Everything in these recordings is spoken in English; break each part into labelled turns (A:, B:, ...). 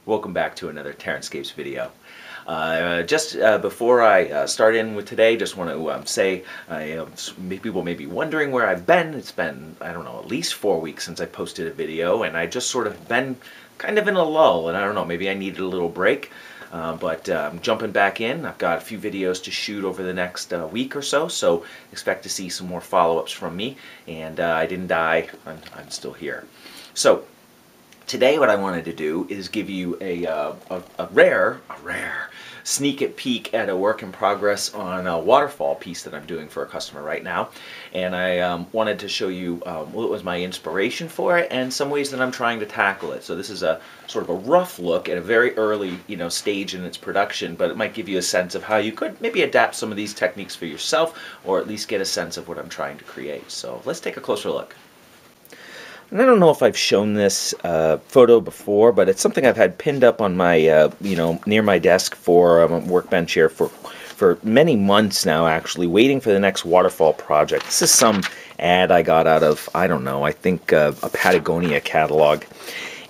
A: Welcome back to another TerranScapes video. Before I start in with today, just want to say people may be wondering where I've been. It's been, I don't know, at least 4 weeks since I posted a video, and I just sort of been kind of in a lull, and I don't know, maybe I needed a little break. But I'm jumping back in. I've got a few videos to shoot over the next week or so expect to see some more follow-ups from me. And I didn't die. I'm still here. So today what I wanted to do is give you a rare sneak peek at a work in progress on a waterfall piece that I'm doing for a customer right now. And I wanted to show you what was my inspiration for it and some ways that I'm trying to tackle it. So this is a sort of a rough look at a very early stage in its production, but it might give you a sense of how you could maybe adapt some of these techniques for yourself, or at least get a sense of what I'm trying to create. So let's take a closer look. And I don't know if I've shown this photo before, but it's something I've had pinned up on my, near my desk for a workbench here for many months now, actually, waiting for the next waterfall project. This is some ad I got out of, I don't know, I think a Patagonia catalog.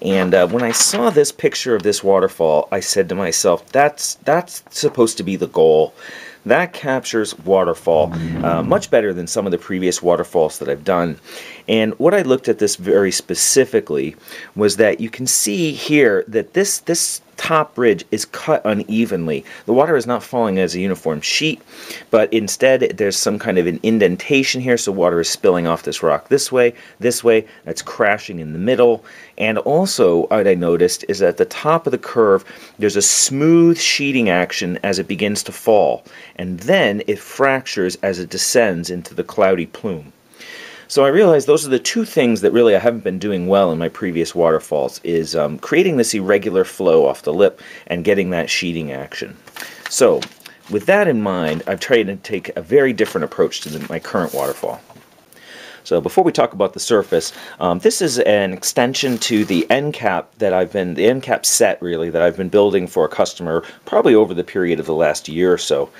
A: And when I saw this picture of this waterfall, I said to myself, that's supposed to be the goal. That captures waterfall much better than some of the previous waterfalls that I've done. And what I looked at this very specifically was that you can see here that this top ridge is cut unevenly. The water is not falling as a uniform sheet, but instead there's some kind of an indentation here, so water is spilling off this rock this way, that's crashing in the middle. And also what I noticed is at the top of the curve there's a smooth sheeting action as it begins to fall, and then it fractures as it descends into the cloudy plume. So I realized those are the two things that really I haven't been doing well in my previous waterfalls, is creating this irregular flow off the lip and getting that sheeting action. So with that in mind, I've tried to take a very different approach to my current waterfall. So before we talk about the surface, this is an extension to the end cap the end cap set really, that I've been building for a customer probably over the period of the last year or so.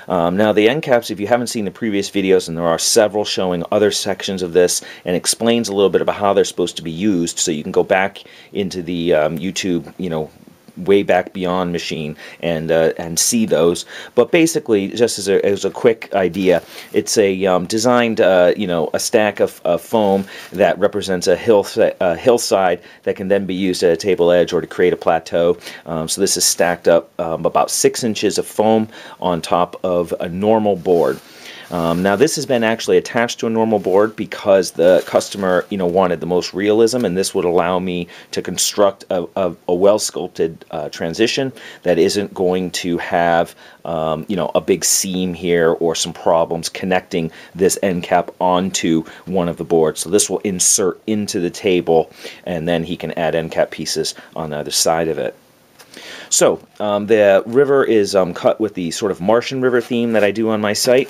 A: Now the end caps, if you haven't seen the previous videos, and there are several showing other sections of this, and explains a little bit about how they're supposed to be used, so you can go back into the YouTube, way back beyond machine and see those. But basically, just as a quick idea, it's a designed a stack of foam that represents a hillside that can then be used at a table edge or to create a plateau. So this is stacked up about 6 inches of foam on top of a normal board. Now this has been actually attached to a normal board because the customer wanted the most realism, and this would allow me to construct a well-sculpted transition that isn't going to have a big seam here or some problems connecting this end cap onto one of the boards. So this will insert into the table, and then he can add end cap pieces on either side of it. So the river is cut with the sort of Martian river theme that I do on my site,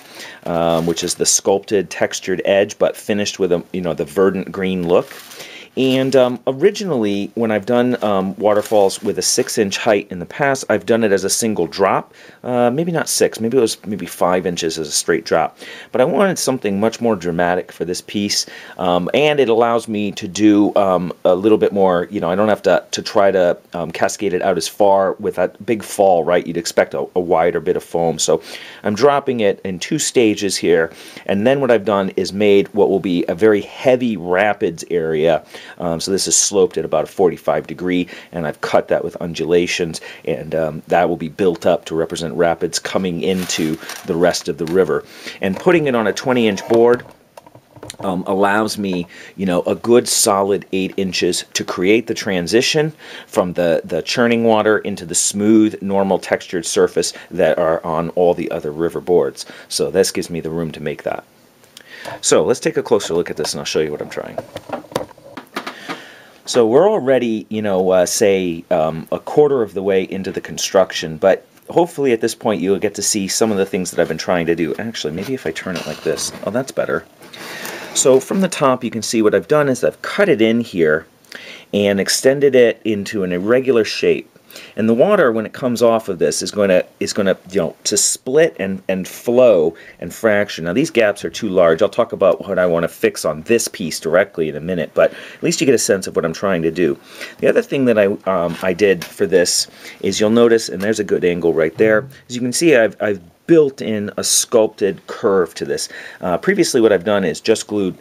A: which is the sculpted textured edge but finished with the verdant green look. And originally, when I've done waterfalls with a 6-inch height in the past, I've done it as a single drop. Maybe not 6, maybe it was 5 inches as a straight drop. But I wanted something much more dramatic for this piece, and it allows me to do a little bit more. I don't have to try to cascade it out as far with that big fall, right? You'd expect a wider bit of foam. So I'm dropping it in 2 stages here, and then what I've done is made what will be a very heavy rapids area. So this is sloped at about a 45 degree, and I've cut that with undulations, and that will be built up to represent rapids coming into the rest of the river. And putting it on a 20-inch board allows me, a good solid 8 inches to create the transition from the churning water into the smooth, normal textured surface that are on all the other river boards. So this gives me the room to make that. So let's take a closer look at this, and I'll show you what I'm trying. So we're already, say a quarter of the way into the construction, but hopefully at this point you'll get to see some of the things that I've been trying to do. Actually, maybe if I turn it like this. Oh, that's better. So from the top you can see what I've done is I've cut it in here and extended it into an irregular shape. And the water, when it comes off of this, is going to to split and flow and fracture. Now these gaps are too large. I'll talk about what I want to fix on this piece directly in a minute, but at least you get a sense of what I'm trying to do. The other thing that I did for this is, you'll notice, and there's a good angle right there, as you can see, I've built in a sculpted curve to this. Previously what I've done is just glued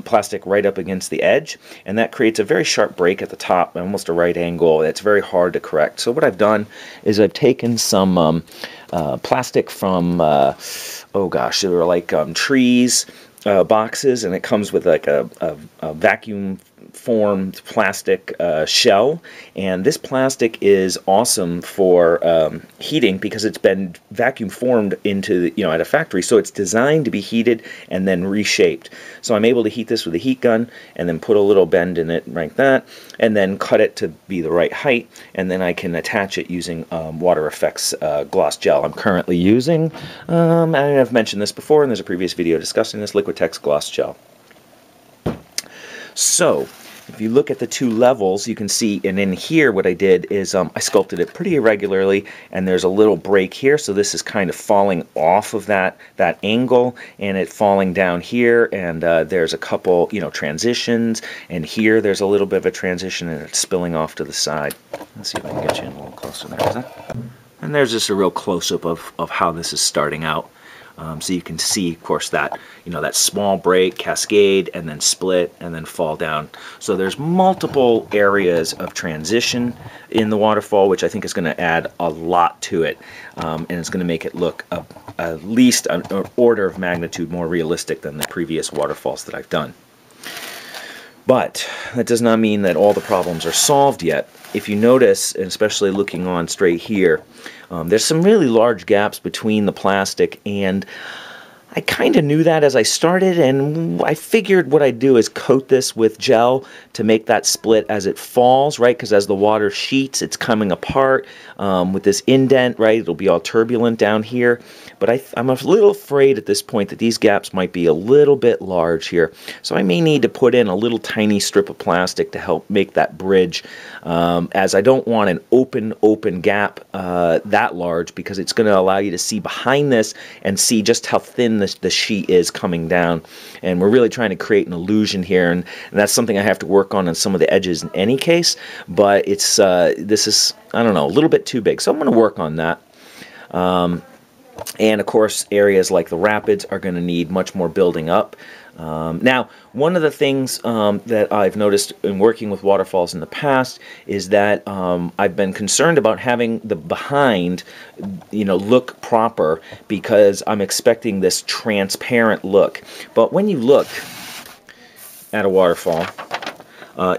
A: plastic right up against the edge, and that creates a very sharp break at the top, almost a right angle. It's very hard to correct. So what I've done is I've taken some plastic from, oh gosh, they were like trees boxes, and it comes with like a vacuum formed plastic shell, and this plastic is awesome for heating because it's been vacuum formed into at a factory, so it's designed to be heated and then reshaped. So I'm able to heat this with a heat gun and then put a little bend in it like that, and then cut it to be the right height, and then I can attach it using Water Effects gloss gel. I'm currently using, I've mentioned this before, and there's a previous video discussing this, Liquitex gloss gel. So if you look at the two levels, you can see, and in here what I did is I sculpted it pretty irregularly, and there's a little break here, so this is kind of falling off of that angle, and it falling down here, and there's a couple transitions, and here there's a little bit of a transition, and it's spilling off to the side. Let's see if I can get you in a little closer there. And there's just a real close-up of how this is starting out. So you can see, of course, that that small break, cascade, and then split, and then fall down. So there's multiple areas of transition in the waterfall, which I think is going to add a lot to it, and it's going to make it look at least an order of magnitude more realistic than the previous waterfalls that I've done. But that does not mean that all the problems are solved yet. If you notice, and especially looking on straight here, there's some really large gaps between the plastic, and I kind of knew that as I started, and I figured what I'd do is coat this with gel to make that split as it falls, right? Because as the water sheets, it's coming apart with this indent, right? It'll be all turbulent down here. But I'm a little afraid at this point that these gaps might be a little bit large here. So I may need to put in a little tiny strip of plastic to help make that bridge, as I don't want an open gap that large, because it's going to allow you to see behind this and see just how thin the sheet is coming down. And we're really trying to create an illusion here, and that's something I have to work on some of the edges in any case, but it's this is, I don't know, a little bit too big, so I'm going to work on that. And of course, areas like the rapids are going to need much more building up. Now, one of the things that I've noticed in working with waterfalls in the past is that I've been concerned about having the behind, look proper, because I'm expecting this transparent look. But when you look at a waterfall,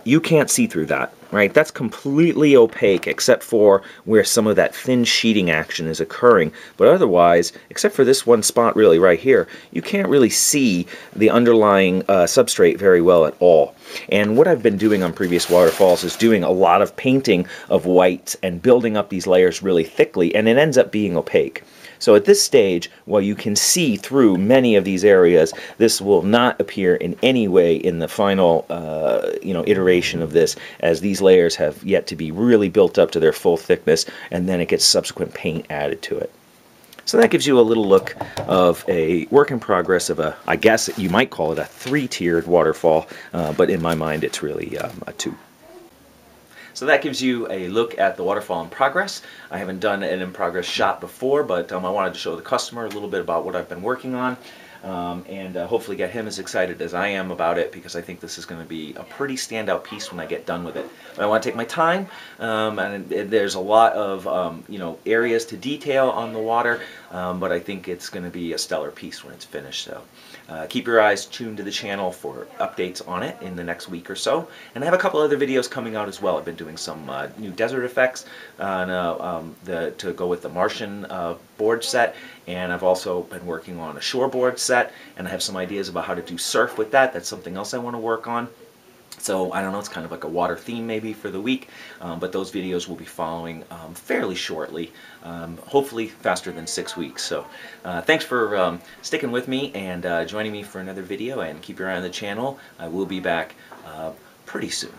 A: you can't see through that. Right, that's completely opaque except for where some of that thin sheeting action is occurring. But otherwise, except for this one spot really right here, you can't really see the underlying substrate very well at all. And what I've been doing on previous waterfalls is doing a lot of painting of whites and building up these layers really thickly, and it ends up being opaque. So at this stage, while you can see through many of these areas, this will not appear in any way in the final iteration of this, as these layers have yet to be really built up to their full thickness, and then it gets subsequent paint added to it. So that gives you a little look of a work in progress of I guess you might call it a 3-tiered waterfall, but in my mind it's really a 2. So that gives you a look at the waterfall in progress. I haven't done an in progress shot before, but I wanted to show the customer a little bit about what I've been working on, and hopefully get him as excited as I am about it, because I think this is going to be a pretty standout piece when I get done with it. But I want to take my time, and there's a lot of areas to detail on the water, but I think it's going to be a stellar piece when it's finished. So keep your eyes tuned to the channel for updates on it in the next week or so. And I have a couple other videos coming out as well. I've been doing some new desert effects to go with the Martian board set, and I've also been working on a shore board set, and I have some ideas about how to do surf with that. That's something else I want to work on. So I don't know, it's kind of like a water theme maybe for the week, but those videos will be following fairly shortly, hopefully faster than 6 weeks. So thanks for sticking with me and joining me for another video, and keep your eye on the channel. I will be back pretty soon.